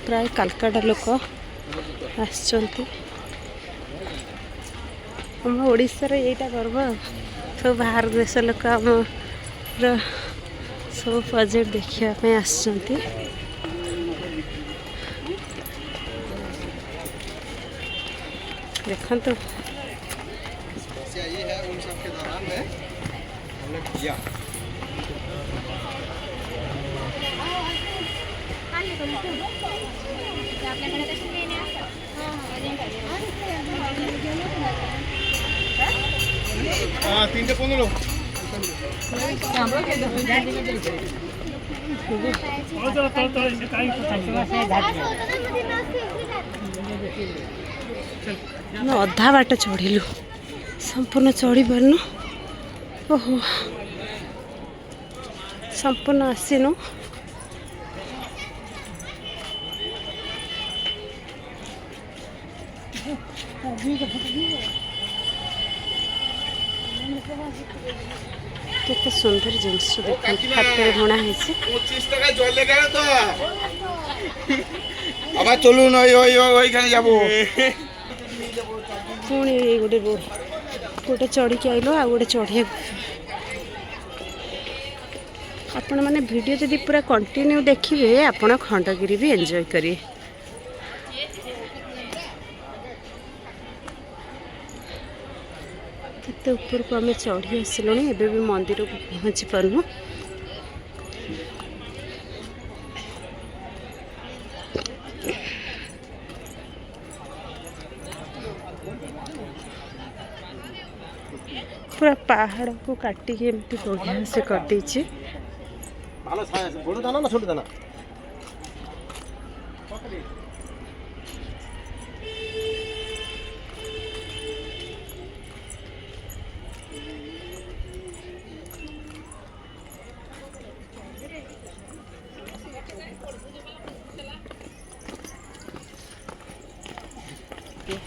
प्राय कलकाटा लोक आम ओडिशार यहीटा गर्व सब बाहर देश लोक आम सब प्रोजेक्ट देखा आसचंती। देखो ये है उन सब के दौरान में हमने किया। हाँ 3:15 अधा बाट चढ़िलु संपूर्ण चढ़ी पारनु। ओहो संपूर्ण आसीनु। केते सुंदर जिनस हाथ बुणा है। 25 টাকা জল লেগে গেল তো আবার চলুন ওইখানে যাব। पुणी गोटे रोड गोटे चढ़ी आइल आ गोटे चढ़िया आपण मैंने वीडियो जदि पूरा कंटिन्यू देखिए आपण खंडगिरी भी एंजॉय करिए। केते ऊपर को आम चढ़ी आसिलु एबे भी मंदिर को पहुँची पारनु। पूरा पहाड़ को काटिक एमती बढ़िया से कर देछि। बड़ दाना ना छोट दाना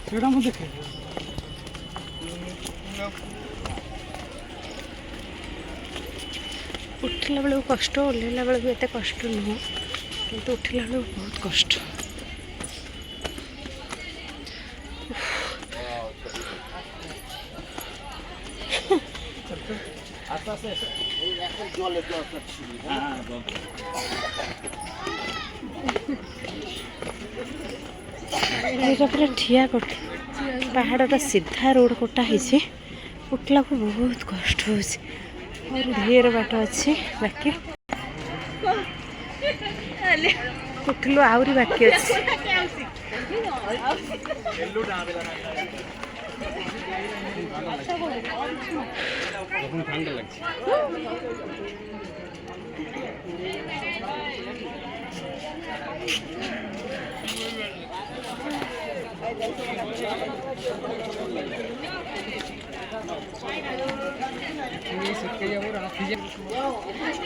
सेटा मु देखे उठला बेलू कष्ट ओल्ला बेलू एत कष्ट नुह कि उठला बेलू बहुत कष्ट। पूरा ठिया कोटे पहाड़ सीधा रोड कोटा है उठला को बहुत कष्ट हो और ढेर बाट अच्छी बाकी उठलु आहरी बाकी अच्छी।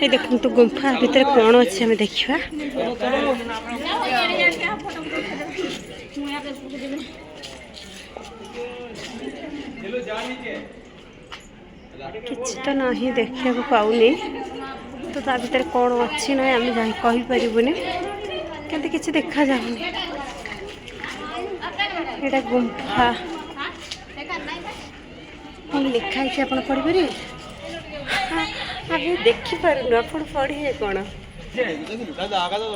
ये देखो तो गुंफा भीतर कौन अच्छे हमें देखा। किछ तो नहीं देखा पाऊनी तो ता भीतर कौन अच्छी ना आम जा कही पारूनी कि किसी देखा जाऊनी। ये गुंफा लिखाई आप पढ़ी पारे अभी देखिपार आप पढ़े कौन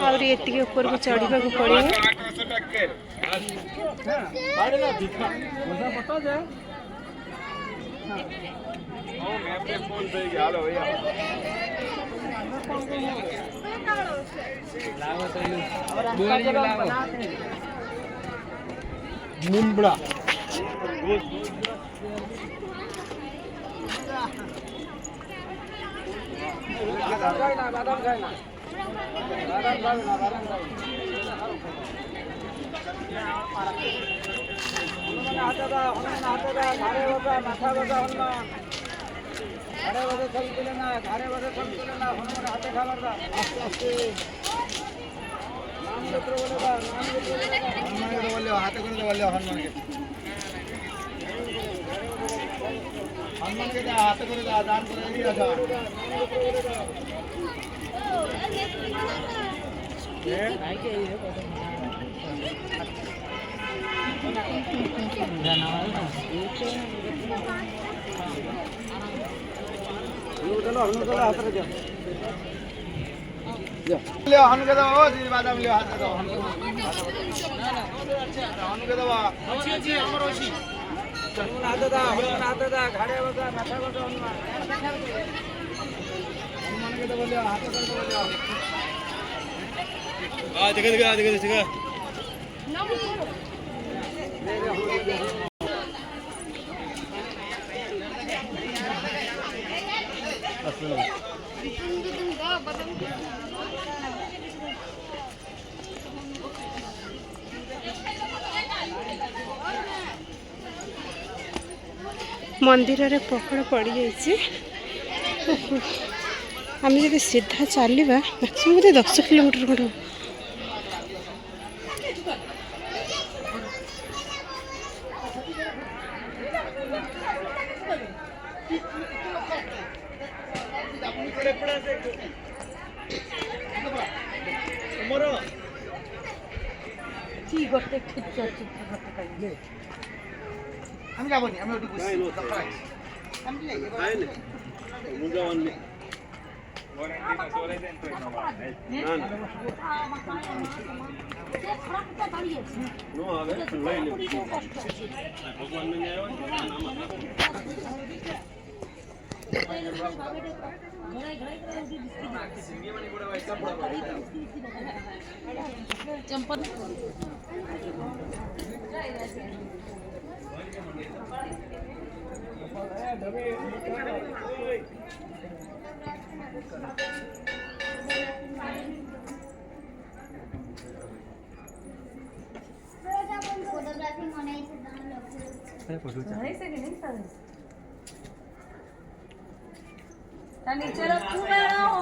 आहरी एति ऊपर को चढ़ा पड़े। मुंबड़ा हनुमान के हाथ करे दान करे लियो हनुके दो ओ जी बादाम लियो हाथ दो हनुके दो अच्छी अच्छी हमर होसी हाथ दा घाड़े बगा माथा बगा हनुमान के दो लियो हाथ कर दो लियो आ देखा मंदिर रे पकड़ पड़ी जाइए आम जब सीधा चलवा मैक्सिमम 10 किलोमीटर खंड আমি যাবনি আমি ওটি বুঝছি আমি যাই মুজা অনলি নো হবে লাইলে ভগবান ने आयो चंपल फोटोग्राफी मनाई से दान लोग नहीं से नहीं सर ता नीचे रखू मैं आओ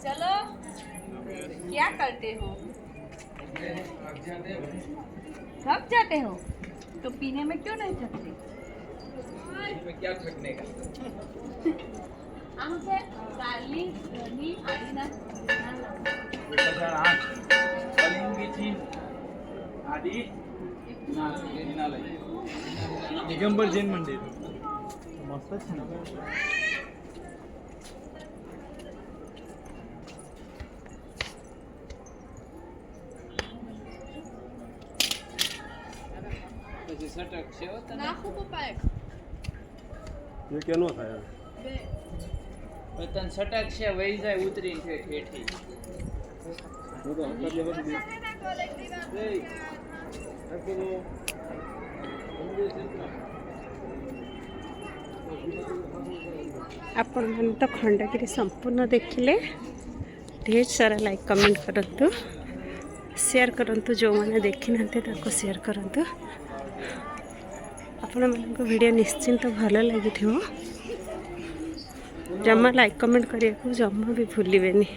चलो क्या करते हो थक जाते हो तो पीने में क्यों नहीं थकते इसमें क्या थकने का हमसे काली गली आदि ना आदि दिगंबर जैन मंदिर मस्त ये केनो થાય તન સટક છે વહી જાય ઉતરી છે ઠેઠી હું તો હક્કા લેવા દી आपण मैंने तो खंडगिरी संपूर्ण देखिले ढेर सारा लाइक कमेंट करंतु शेयर करंतु जो मैंने देखी ना शेयर करंतु आपण मानक वीडियो निश्चिंत भल लगी जमा लाइक कमेंट करने को जमा भी भूलिबेनी।